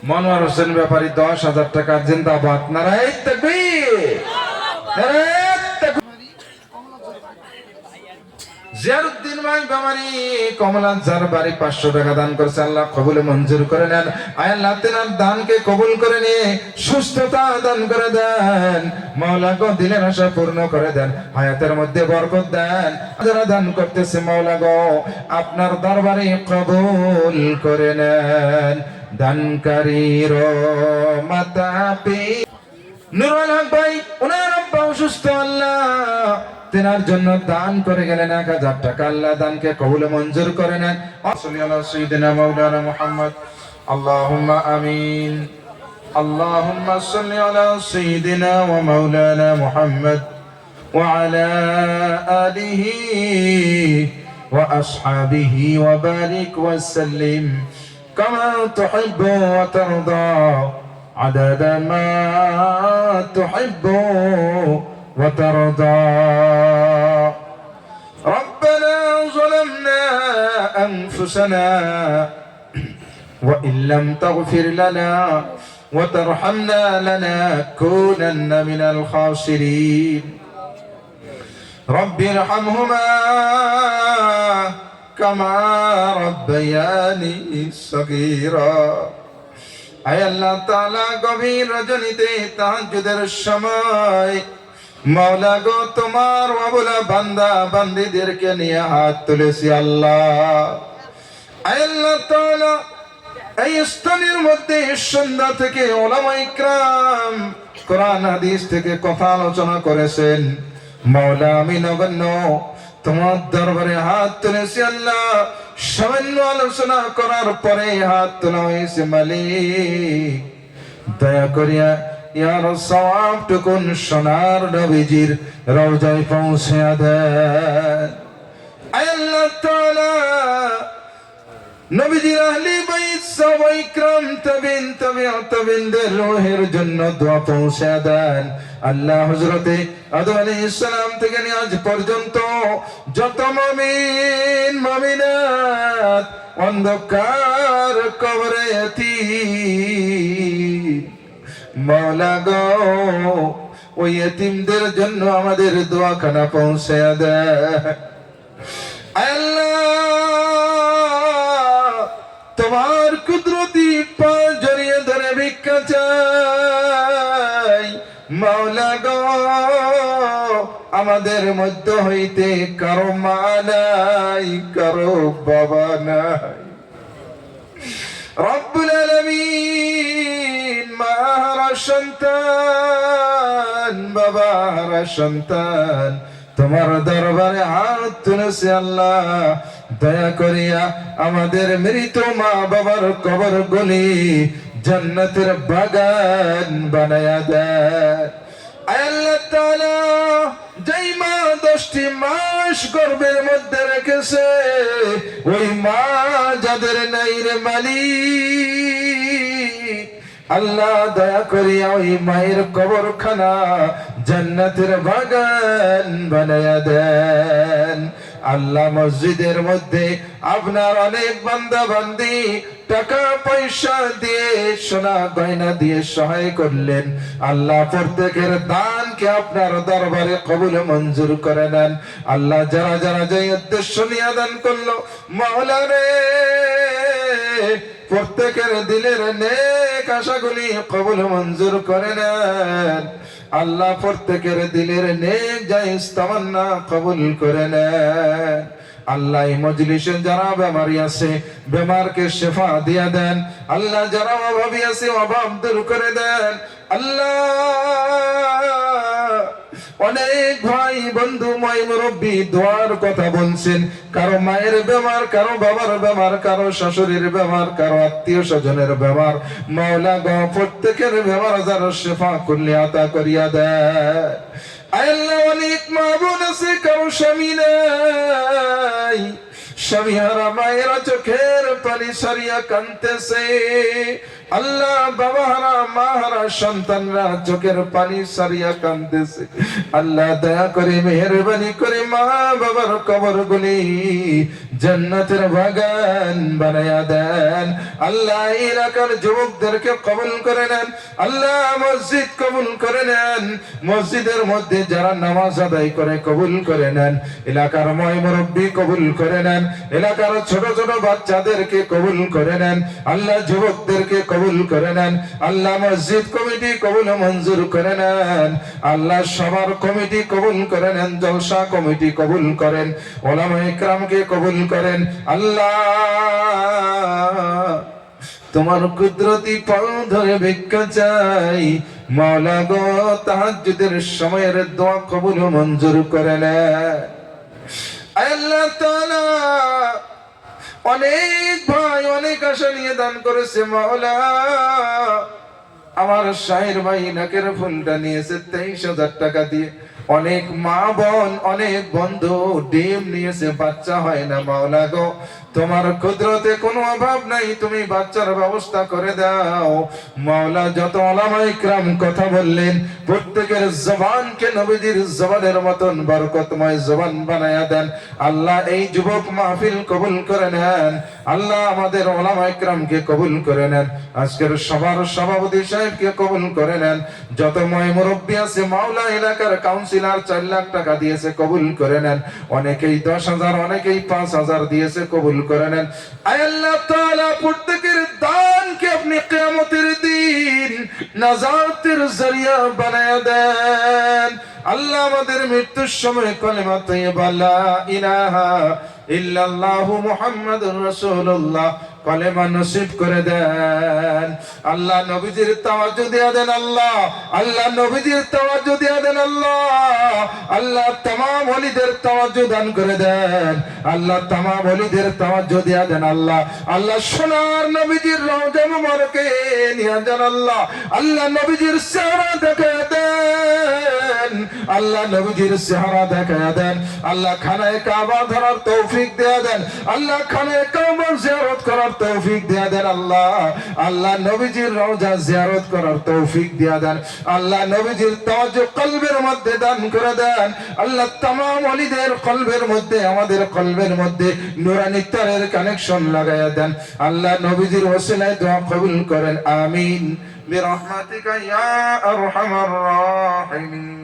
মনোয়ার হোসেন ব্যাপারী 10,000 টাকা। জিন্দাবাদ, নারায়ে তাকবীর, নারায়ে তাকবীর। জিয়ারউদ্দিন ভাই ব্যাপারী কমলাঞ্জার বাড়ি 500 টাকা দান করেছে। আল্লাহ কবুল মঞ্জুর করে নেন। আয় আল্লাহ তেনার দানকে কবুল করে নিয়ে সুস্থতা দান করে দেন। মাওলা গো দিলের আশা পূর্ণ করে দেন, হায়াতের মধ্যে বরকত দেন। যারা দান করতেছে মাওলা গো আপনার দরবারে কবুল করে নেন। দানকারীর মাতা পি নুরুল হক ভাই, ওনার আব্বা অসুস্থ, আল্লাহ তেনার জন্য দান করে গেলেন 1000 টাকা। আল্লাহ দানকে কবুল মঞ্জুর করে নেন। সাল্লি আলা সাইয়্যিদিনা মাওলানা মুহাম্মদ, আল্লাহুম্মা আমিন। আল্লাহুম্মা সাল্লি আলা সাইয়্যিদিনা ওয়া মাওলানা মুহাম্মদ ওয়া আলা আলিহি ওয়া আসহাবিহি ওয়া বারিক ওয়া সাল্লিম কামা তুহিব্বু ওয়া তারদা عدد ما تحب وترضى. ربنا ظلمنا أنفسنا وإن لم تغفر لنا وترحمنا لنكونن من الخاسرين. رب ارحمهما كما ربياني صغيرا. আয় আল্লাহ তাআলা গভীর রজনীতে তাহাজ্জুদের সময় মাওলা গো তোমার ওয়াবুলা বান্দা বান্দীদেরকে নিয়ে হাত তুলেছি আল্লাহ। আয় আল্লাহ তাআলা এই স্থানের মধ্যে সন্ধ্যা থেকে উলামায়ে ইকরাম কোরআন হাদিস থেকে কথা আলোচনা করেছেন। মাওলা আমি নগণ্য তোমার দরবারে হাত তুলেছি আল্লাহ। সামান্য আলোচনা করার পরে হাত তোলা হয়েছে মালিক, দয়া করিয়া ইয়ার সওয়াবটুকুন সোনার নবীজির রওজায় পৌঁছে দেন। আয় আল্লাহ তাআলা নবীজির আহলি বাইত সাহাবায়ে ইকরাম তাবিন তাবিনদের রূহের জন্য দোয়া পৌঁছে দেন। আল্লাহ হযরতে আদম আলাইহিস সালাম থেকে নিয়ে আজ পর্যন্ত যত মুমিন মুমিনাত অন্ধকার কবরে এতিম মাওলা গো ওই এতিমদের জন্য আমাদের দোয়াখানা পৌঁছে দেন। আল্লাহ তোমার কুদরতি পা জড়িয়ে ধরে ভিক্ষা চাই মাওলা গো আমাদের মধ্য হইতে কারো মা নাই, কারো বাবা নাই। রব্বুল আলামিন মা হারা সন্তান, বাবা হারা সন্তান তোমার দরবারে হাত তুলেছে আল্লাহ। দয়া করিয়া আমাদের মৃত মা বাবার কবর গুলি জান্নাতের বাগান বানায়া দেন। আয় আল্লাহ তাআলা যেই মা 10টি মাস গর্ভের মধ্যে রেখেছে ওই মা যাদের নাই রে মালিক, আল্লাহ দয়া করিয়া ওই মায়ের কবরখানা জান্নাতের বাগান বানায়া দেন। আল্লাহ মসজিদের মধ্যে আপনার অনেক বান্দা বান্দি টাকা পয়সা দিয়ে সোনা গয়না দিয়ে সহায় করলেন। আল্লাহ প্রত্যেকের দানকে আপনার দরবারে কবুল মঞ্জুর করে নেন। আল্লাহ যারা যারা যে উদ্দেশ্য নিয়ে দান করলো মাওলা রে প্রত্যেকের দিলের নেক আশাগুলি কবুল মঞ্জুর করে নেন। আল্লাহ প্রত্যেকের দিলের নেক জায়েজ তামান্না কবুল করে নেন। আল্লাহ এই মজলিসে যারা বেমারি আছে বেমারকে শিফা দিয়া দেন। আল্লাহ যারা অভাবী আছে অভাব দূর করে দেন। আল্লাহ অনেক ভাই বন্ধু মাই মুরব্বী দোয়ার কথা বলছেন, কারো মায়ের বেমার, কারো বাবার বেমার, কারো শাশুড়ির বেমার, কারো আত্মীয় স্বজনের বেমার। মাওলা গো প্রত্যেকের বেমার আজার শিফা করলে আতা করিয়া দেয়। আল্লাহ অনেক মা বোন আছে কারো স্বামী নাই, স্বামীহারা মায়েরা চোখের পানি সারিয়া কাঁদতেছে। আল্লাহ বাবাহারা মাহারা সন্তানরা চোখের পানি সারিয়া কাঁদতেছে। আল্লাহ দয়া করে মেহেরবানি করে মা বাবার কবরগুলি জান্নাতের বাগান বানায়া দেন। আল্লাহ এলাকার যুবকদেরকে কবুল করে নেন। আল্লাহ মসজিদ কবুল করে নেন। মসজিদের মধ্যে যারা নামাজ আদায় করে কবুল করে নেন। এলাকার ময় মুরব্বী কবুল করে নেন। এলাকার ছোট ছোট বাচ্চাদেরকে কবুল করে নেন। আল্লাহ যুবকদেরকে কবুল করে নেন। আল্লাহ মসজিদ কমিটি কবুল মঞ্জুর করে নেন। আল্লাহ সবার কমিটি কবুল করে নেন। জলসা কমিটি কবুল করেন। ওলামা ইকরামকে কবুল করেন। আল্লাহ তোমার কুদরতি পাও ধরে ভিক্ষা চাই, মাওলা গো তাহাজ্জুদের সময়ের দোয়া কবুল মঞ্জুর করে নেন। আল্লাহ তাআলা অনেক ভাই অনেক আশা নিয়ে দান করেছে। মাওলা আমার শাহির ভাই নাকের ফুলটা নিয়েছে 23,000 টাকা দিয়ে। অনেক মা বোন অনেক বন্ধু ডিম নিয়েছে, বাচ্চা হয় না। মাওলা গো তোমার কুদরতে কোনো অভাব নাই, তুমি বাচ্চার ব্যবস্থা করে দাও। মাওলা যত উলামা ইকরাম কথা বললেন প্রত্যেকের জবানকে নবীজির জবানের মতন বরকতময় জবান বানায়া দেন। আল্লাহ এই যুবক মাহফিল কবুল করে নেন। আল্লাহ আমাদের উলামা ইকরামকে কবুল করে নেন। আজকের সবার সভাপতি সাহেবকে কবুল করে নেন। যত ময় মুরব্বী আছে মাওলা এলাকার কাউন্সিলর 4 লাখ টাকা দিয়েছে কবুল করে নেন। অনেকেই 10,000 অনেকেই 5,000 দিয়েছে কবুল করে নেন। আয় আল্লাহ তাআলা প্রত্যেকের দানকে আপনি কিয়ামতের দিন নাজাতের জরিয়া বানায়া দেন। আল্লাহ আমাদের মৃত্যুর সময় কালেমা তাইয়্যিবা লা ইলাহা ইল্লাল্লাহু মুহাম্মাদুর রাসূলুল্লাহ কালেমা নসিব করে দেন। আল্লাহ নবীজির তাওয়াজ্জু দিয়া দেন। আল্লাহ আল্লাহ নবীজির তাওয়াজ্জু দিয়া দেন। আল্লাহ আল্লাহ तमाम ওলিদের তাওয়াজ্জু দান করে দেন। আল্লাহ तमाम ওলিদের তাওয়াজ্জু দিয়া দেন। আল্লাহ আল্লাহ সোনার নবীজির রওজা মুবারকে নিয়ে যান। আল্লাহ আল্লাহ নবীজির চেহারা দেখায় দেন। আল্লাহ নবীজির চেহারা দেখায় দেন। আল্লাহ খানায়ে কাবা ধরার তৌফিক দেয়া দেন। আল্লাহ খানায়ে কাবা জিয়ারত করার তৌফিক দেয়া দেন। আল্লাহ আল্লাহ নবীজির রওজা জিয়ারত করার তৌফিক দেয়া দেন। আল্লাহ নবীজির তাওয়াজ্জু কলবের মধ্যে দান করে দেন। আল্লাহ तमाम ওলিদের কলবের মধ্যে আমাদের কলবের মধ্যে নূরানি তারের কানেকশন লাগায়া দেন। আল্লাহ নবীজির ওসিলায় দোয়া কবুল করেন। আমিন বিরহমাতিকা ইয়া আরহামার রাহিমিন।